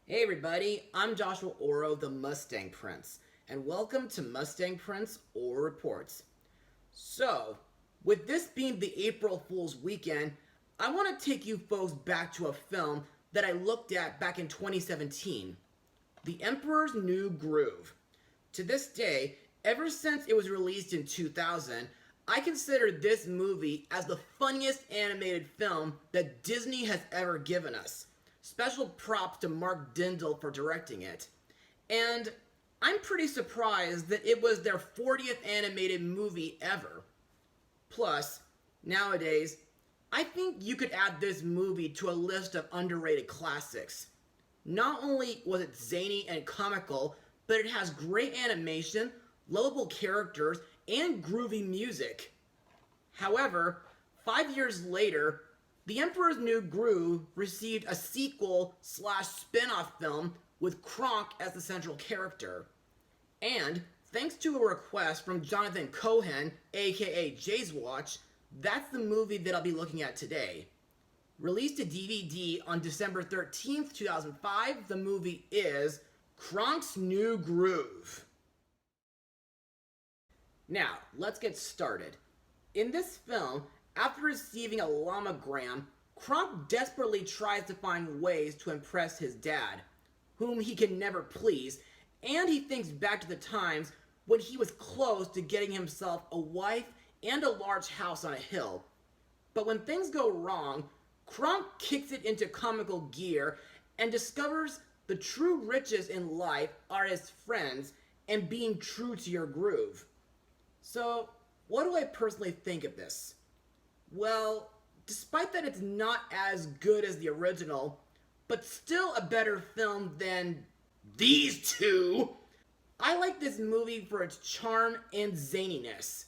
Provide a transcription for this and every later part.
Hey everybody, I'm Joshua Orro, the Mustang Prince, and welcome to Mustang Prince Orro Reports. So, with this being the April Fool's weekend, I want to take you folks back to a film that I looked at back in 2017, The Emperor's New Groove. To this day, ever since it was released in 2000, I consider this movie as the funniest animated film that Disney has ever given us. Special props to Mark Dindal for directing it. And I'm pretty surprised that it was their 40th animated movie ever. Plus, nowadays, I think you could add this movie to a list of underrated classics. Not only was it zany and comical, but it has great animation, lovable characters, and groovy music. However, 5 years later, The Emperor's New Groove received a sequel/spinoff film with Kronk as the central character. And, thanks to a request from Jonathan Cohen, aka Jay's Watch, that's the movie that I'll be looking at today. Released to DVD on December 13th, 2005, the movie is Kronk's New Groove. Now, let's get started. In this film, after receiving a llamagram, Kronk desperately tries to find ways to impress his dad, whom he can never please, and he thinks back to the times when he was close to getting himself a wife and a large house on a hill. But when things go wrong, Kronk kicks it into comical gear and discovers the true riches in life are his friends and being true to your groove. So, what do I personally think of this? Well, despite that it's not as good as the original, but still a better film than these two, I like this movie for its charm and zaniness.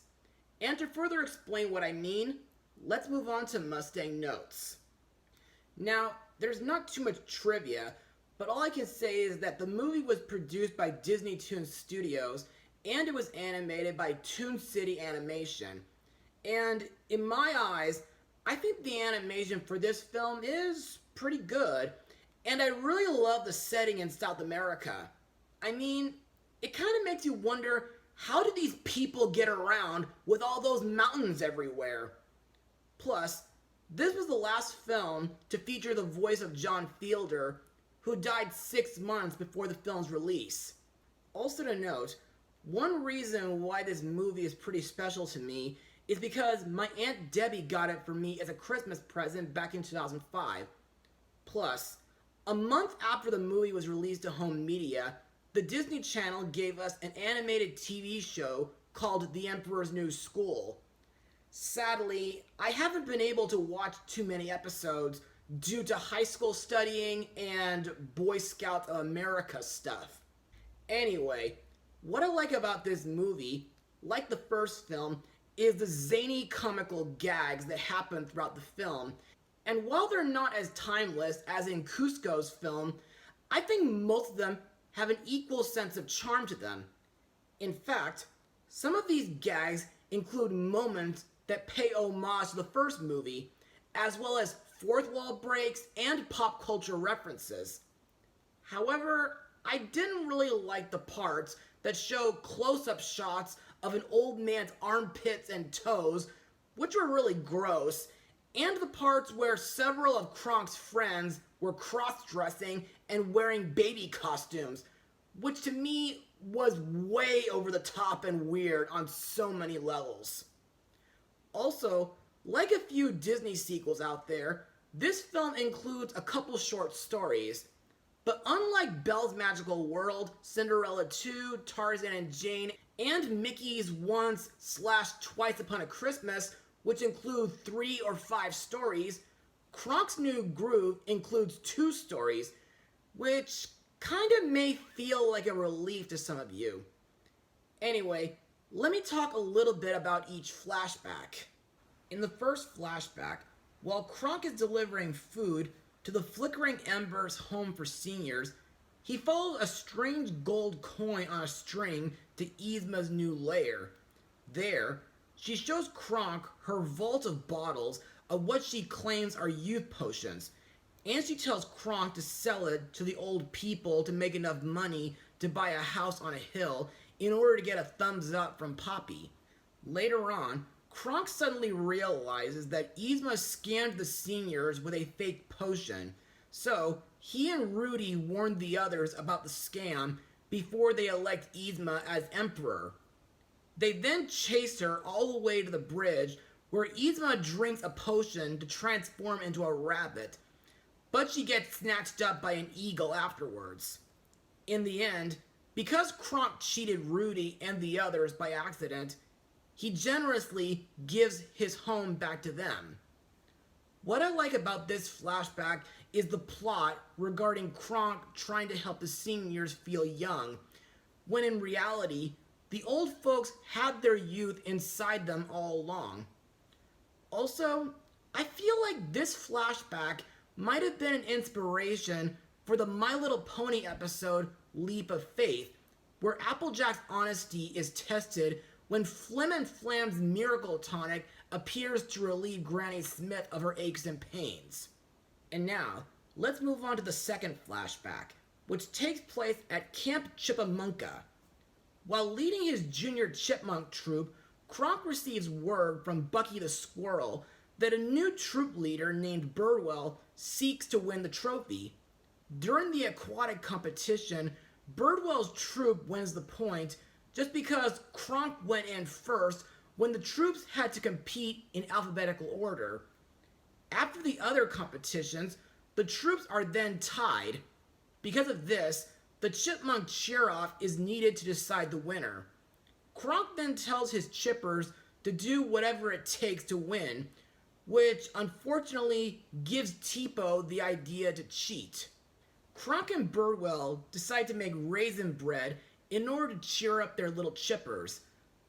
And to further explain what I mean, let's move on to Mustang notes. Now, there's not too much trivia, but all I can say is that the movie was produced by Disney Toon Studios, and it was animated by Toon City Animation. And in my eyes, I think the animation for this film is pretty good, and I really love the setting in South America. I mean, it kind of makes you wonder, how did these people get around with all those mountains everywhere? Plus, this was the last film to feature the voice of John Fielder, who died 6 months before the film's release. Also to note, one reason why this movie is pretty special to me is because my Aunt Debbie got it for me as a Christmas present back in 2005. Plus, a month after the movie was released to home media, the Disney Channel gave us an animated TV show called The Emperor's New School. Sadly, I haven't been able to watch too many episodes due to high school studying and Boy Scouts of America stuff. Anyway, what I like about this movie, like the first film, is the zany comical gags that happen throughout the film. And while they're not as timeless as in Cusco's film, I think most of them have an equal sense of charm to them. In fact, some of these gags include moments that pay homage to the first movie, as well as fourth wall breaks and pop culture references. However, I didn't really like the parts that show close-up shots of an old man's armpits and toes, which were really gross, and the parts where several of Kronk's friends were cross-dressing and wearing baby costumes, which to me was way over the top and weird on so many levels. Also, like a few Disney sequels out there, this film includes a couple short stories. But unlike Belle's Magical World, Cinderella 2, Tarzan and Jane, and Mickey's Once/Twice Upon a Christmas, which include 3 or 5 stories, Kronk's New Groove includes 2 stories, which kind of may feel like a relief to some of you. Anyway, let me talk a little bit about each flashback. In the first flashback, while Kronk is delivering food to the Flickering Embers Home for Seniors, he follows a strange gold coin on a string to Yzma's new lair. There, she shows Kronk her vault of bottles of what she claims are youth potions, and she tells Kronk to sell it to the old people to make enough money to buy a house on a hill in order to get a thumbs up from Poppy. Later on, Kronk suddenly realizes that Yzma scammed the seniors with a fake potion, so he and Rudy warned the others about the scam before they elect Yzma as emperor. They then chase her all the way to the bridge, where Yzma drinks a potion to transform into a rabbit, but she gets snatched up by an eagle afterwards. In the end, because Kronk cheated Rudy and the others by accident, he generously gives his home back to them. What I like about this flashback is the plot regarding Kronk trying to help the seniors feel young, when in reality, the old folks had their youth inside them all along. Also, I feel like this flashback might have been an inspiration for the My Little Pony episode Leap of Faith, where Applejack's honesty is tested when Flim and Flam's miracle tonic appears to relieve Granny Smith of her aches and pains. And now, let's move on to the second flashback, which takes place at Camp Chipmunka. While leading his junior chipmunk troop, Kronk receives word from Bucky the Squirrel that a new troop leader named Birdwell seeks to win the trophy. During the aquatic competition, Birdwell's troop wins the point just because Kronk went in first when the troops had to compete in alphabetical order. After the other competitions, the troops are then tied. Because of this, the Chipmunk Cheer-Off is needed to decide the winner. Kronk then tells his chippers to do whatever it takes to win, which unfortunately gives Tipo the idea to cheat. Kronk and Birdwell decide to make raisin bread in order to cheer up their little chippers,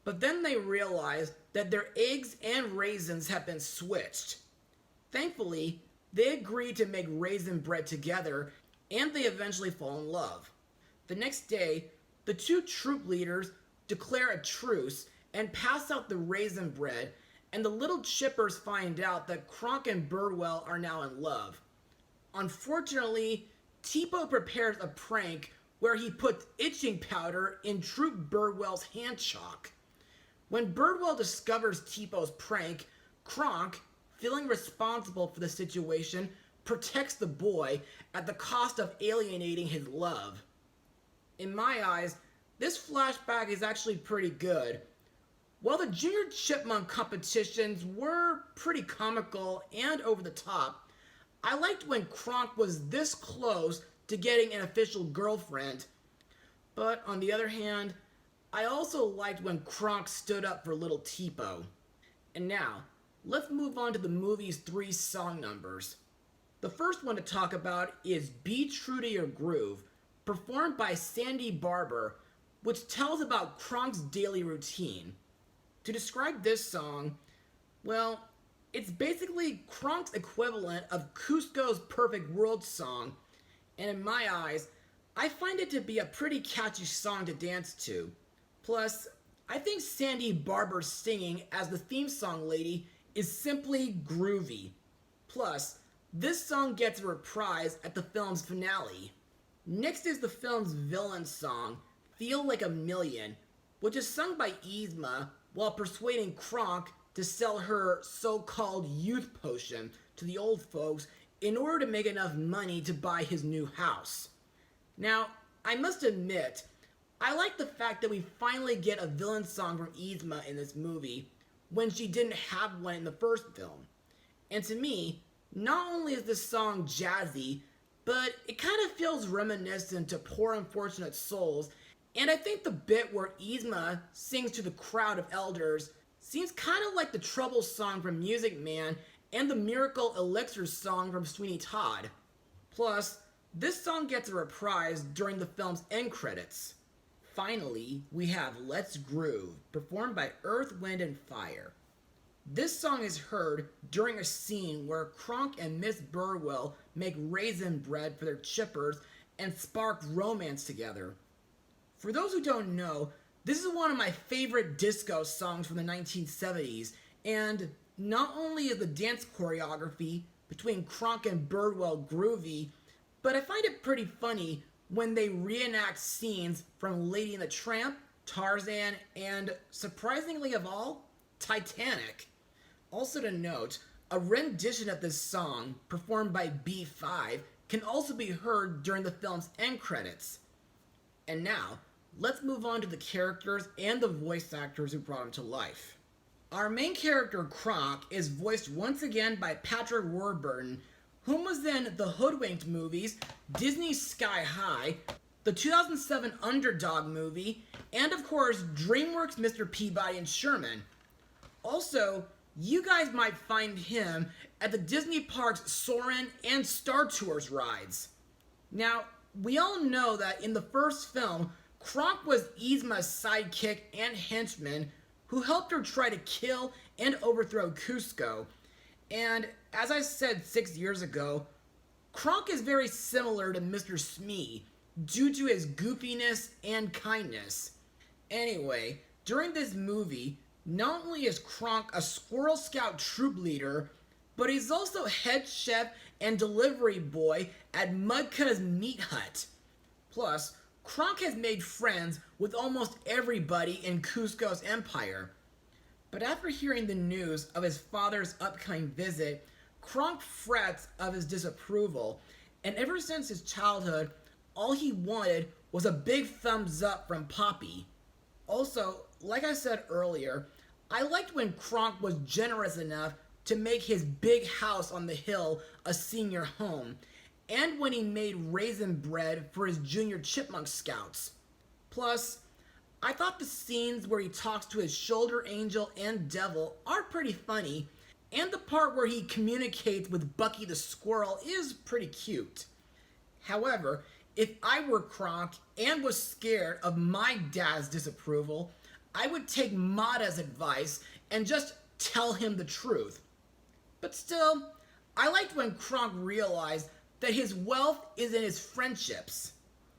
but then they realize that their eggs and raisins have been switched. Thankfully, they agree to make raisin bread together, and they eventually fall in love. The next day, the two troop leaders declare a truce and pass out the raisin bread, and the little chippers find out that Kronk and Birdwell are now in love. Unfortunately, Tipo prepares a prank where he puts itching powder in Troop Birdwell's hand chalk. When Birdwell discovers Tipo's prank, Kronk, feeling responsible for the situation, protects the boy at the cost of alienating his love. In my eyes, this flashback is actually pretty good. While the Junior Chipmunk competitions were pretty comical and over the top, I liked when Kronk was this close to getting an official girlfriend. But on the other hand, I also liked when Kronk stood up for little Tipo. And now, let's move on to the movie's 3 song numbers. The first one to talk about is Be True to Your Groove, performed by Sandy Barber, which tells about Kronk's daily routine. To describe this song, well, it's basically Kronk's equivalent of Cusco's Perfect World song, and in my eyes, I find it to be a pretty catchy song to dance to. Plus, I think Sandy Barber's singing as the theme song lady is simply groovy. Plus, this song gets a reprise at the film's finale. Next is the film's villain song, Feel Like a Million, which is sung by Yzma while persuading Kronk to sell her so-called youth potion to the old folks in order to make enough money to buy his new house. Now, I must admit, I like the fact that we finally get a villain song from Yzma in this movie when she didn't have one in the first film. And to me, not only is this song jazzy, but it kind of feels reminiscent to Poor Unfortunate Souls, and I think the bit where Yzma sings to the crowd of elders seems kind of like the Trouble song from Music Man and the Miracle Elixir song from Sweeney Todd. Plus, this song gets a reprise during the film's end credits. Finally, we have Let's Groove, performed by Earth, Wind, and Fire. This song is heard during a scene where Kronk and Miss Burwell make raisin bread for their chippers and spark romance together. For those who don't know, this is one of my favorite disco songs from the 1970s, and Not only is the dance choreography between Kronk and Birdwell groovy, but I find it pretty funny when they reenact scenes from Lady and the Tramp, Tarzan, and, surprisingly of all, Titanic. Also to note, a rendition of this song, performed by B5, can also be heard during the film's end credits. And now, let's move on to the characters and the voice actors who brought him to life. Our main character, Kronk, is voiced once again by Patrick Warburton, whom was in the Hoodwinked movies, Disney's Sky High, the 2007 Underdog movie, and of course, DreamWorks' Mr. Peabody and Sherman. Also, you guys might find him at the Disney Parks Soarin' and Star Tours rides. Now, we all know that in the first film, Kronk was Yzma's sidekick and henchman who helped her try to kill and overthrow Kuzco. And as I said 6 years ago, Kronk is very similar to Mr. Smee due to his goofiness and kindness. Anyway, during this movie, not only is Kronk a Squirrel Scout troop leader, but he's also head chef and delivery boy at Mudka's Meat Hut. Plus, Kronk has made friends with almost everybody in Kuzco's empire. But after hearing the news of his father's upcoming visit, Kronk frets of his disapproval, and ever since his childhood, all he wanted was a big thumbs up from Poppy. Also, like I said earlier, I liked when Kronk was generous enough to make his big house on the hill a senior home, and when he made raisin bread for his junior chipmunk scouts. Plus, I thought the scenes where he talks to his shoulder angel and devil are pretty funny, and the part where he communicates with Bucky the squirrel is pretty cute. However, if I were Kronk and was scared of my dad's disapproval, I would take Mada's advice and just tell him the truth. But still, I liked when Kronk realized that his wealth is in his friendships.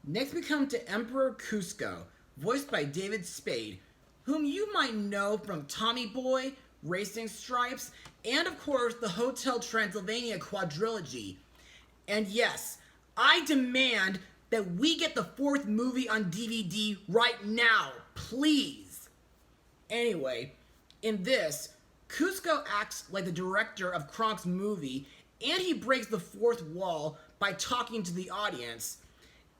Next we come to Emperor Kuzco, voiced by David Spade, whom you might know from Tommy Boy, Racing Stripes, and of course the Hotel Transylvania quadrilogy. And yes, I demand that we get the fourth movie on DVD right now, please. Anyway, in this, Kuzco acts like the director of Kronk's movie, and he breaks the fourth wall by talking to the audience.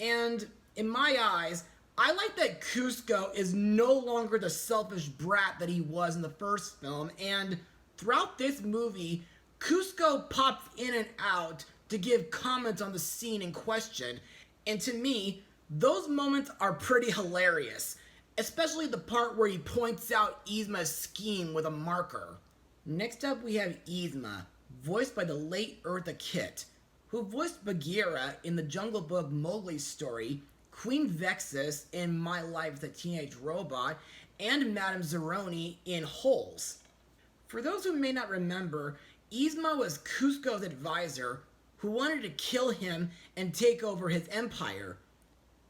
And in my eyes, I like that Kuzco is no longer the selfish brat that he was in the first film, and throughout this movie, Kuzco pops in and out to give comments on the scene in question, and to me, those moments are pretty hilarious, especially the part where he points out Yzma's scheme with a marker. Next up we have Yzma, voiced by the late Eartha Kitt, who voiced Bagheera in the Jungle Book Mowgli's story, Queen Vexus in My Life as a Teenage Robot, and Madame Zeroni in Holes. For those who may not remember, Yzma was Kuzco's advisor who wanted to kill him and take over his empire.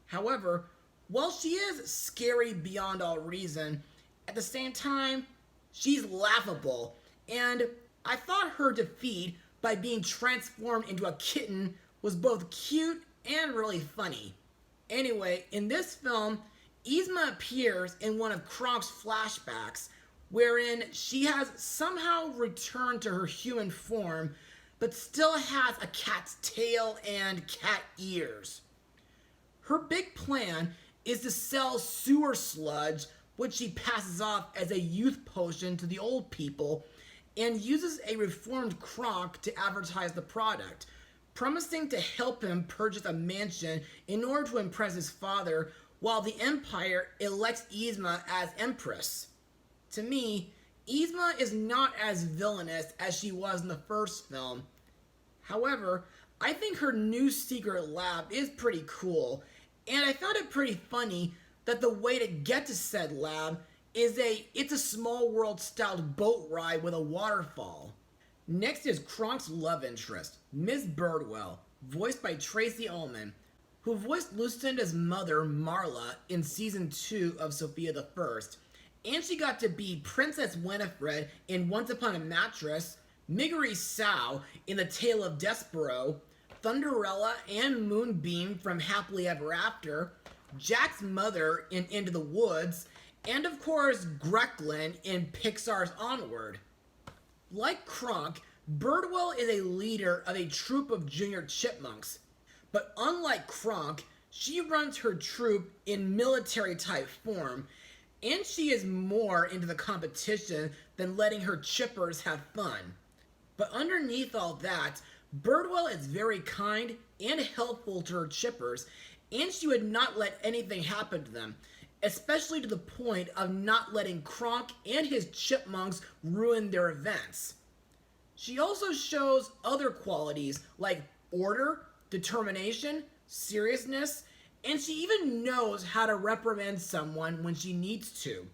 However, while she is scary beyond all reason, at the same time, she's laughable, and I thought her defeat by being transformed into a kitten was both cute and really funny. Anyway, in this film, Yzma appears in one of Kronk's flashbacks, wherein she has somehow returned to her human form, but still has a cat's tail and cat ears. Her big plan is to sell sewer sludge, which she passes off as a youth potion to the old people, and uses a reformed Kronk to advertise the product, promising to help him purchase a mansion in order to impress his father, while the Empire elects Yzma as Empress. To me, Yzma is not as villainous as she was in the first film. However, I think her new secret lab is pretty cool, and I found it pretty funny that the way to get to said lab is It's a Small World styled boat ride with a waterfall. Next is Kronk's love interest, Miss Birdwell, voiced by Tracy Ullman, who voiced Lucinda's mother, Marla, in Season 2 of Sophia the First, and she got to be Princess Winifred in Once Upon a Mattress, Miggery Sow in The Tale of Despero, Thunderella and Moonbeam from Happily Ever After, Jack's mother in Into the Woods, and of course Grecklin in Pixar's Onward. Like Kronk, Birdwell is a leader of a troop of junior chipmunks, but unlike Kronk, she runs her troop in military-type form, and she is more into the competition than letting her chippers have fun. But underneath all that, Birdwell is very kind and helpful to her chippers, and she would not let anything happen to them, especially to the point of not letting Kronk and his chipmunks ruin their events. She also shows other qualities like order, determination, seriousness, and she even knows how to reprimand someone when she needs to.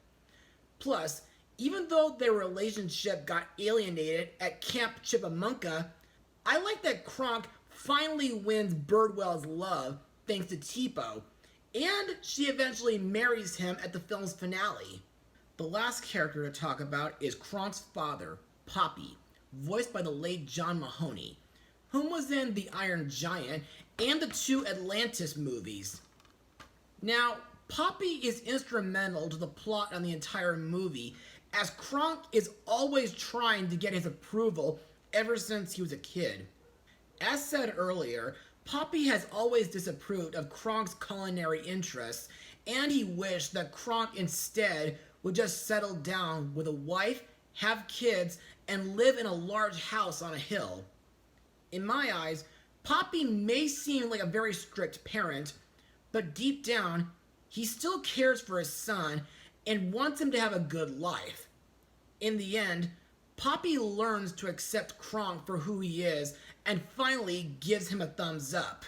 Plus, even though their relationship got alienated at Camp Chipmunka, I like that Kronk finally wins Birdwell's love thanks to Tipo, and she eventually marries him at the film's finale. The last character to talk about is Kronk's father, Poppy, voiced by the late John Mahoney, whom was in The Iron Giant and the 2 Atlantis movies. Now, Poppy is instrumental to the plot on the entire movie, as Kronk is always trying to get his approval ever since he was a kid. As said earlier, Poppy has always disapproved of Kronk's culinary interests, and he wished that Kronk instead would just settle down with a wife, have kids, and live in a large house on a hill. In my eyes, Poppy may seem like a very strict parent, but deep down, he still cares for his son and wants him to have a good life. In the end, Poppy learns to accept Kronk for who he is and finally gives him a thumbs up.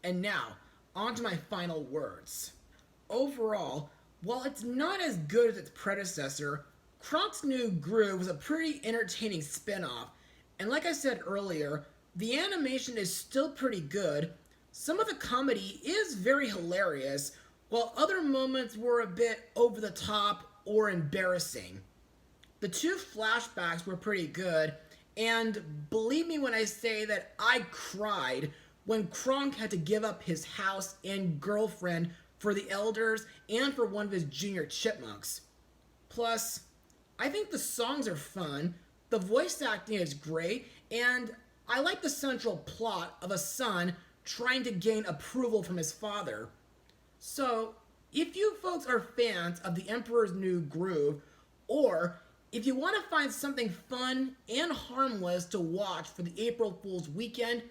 And now, on to my final words. Overall, while it's not as good as its predecessor, Kronk's New Groove was a pretty entertaining spin-off, and like I said earlier, the animation is still pretty good. Some of the comedy is very hilarious, while other moments were a bit over the top or embarrassing. The 2 flashbacks were pretty good, and believe me when I say that I cried when Kronk had to give up his house and girlfriend for the elders and for one of his junior chipmunks. Plus, I think the songs are fun, the voice acting is great, and I like the central plot of a son trying to gain approval from his father. So, if you folks are fans of The Emperor's New Groove, or if you want to find something fun and harmless to watch for the April Fool's weekend,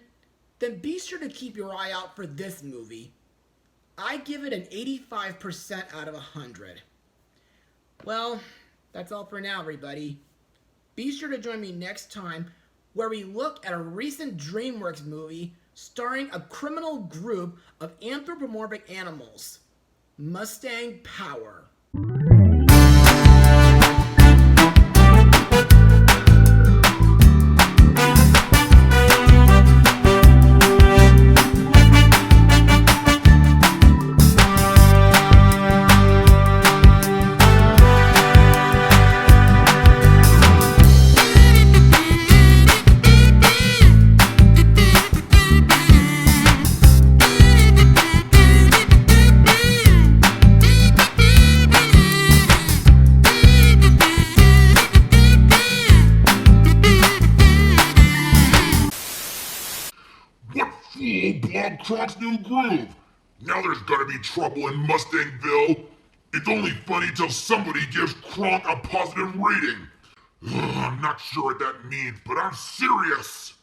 then be sure to keep your eye out for this movie. I give it an 85% out of 100. Well, that's all for now, everybody. Be sure to join me next time where we look at a recent DreamWorks movie starring a criminal group of anthropomorphic animals, Mustang Power. Kronk's New Groove. Now there's gotta be trouble in Mustangville. It's only funny till somebody gives Kronk a positive rating. I'm not sure what that means, but I'm serious.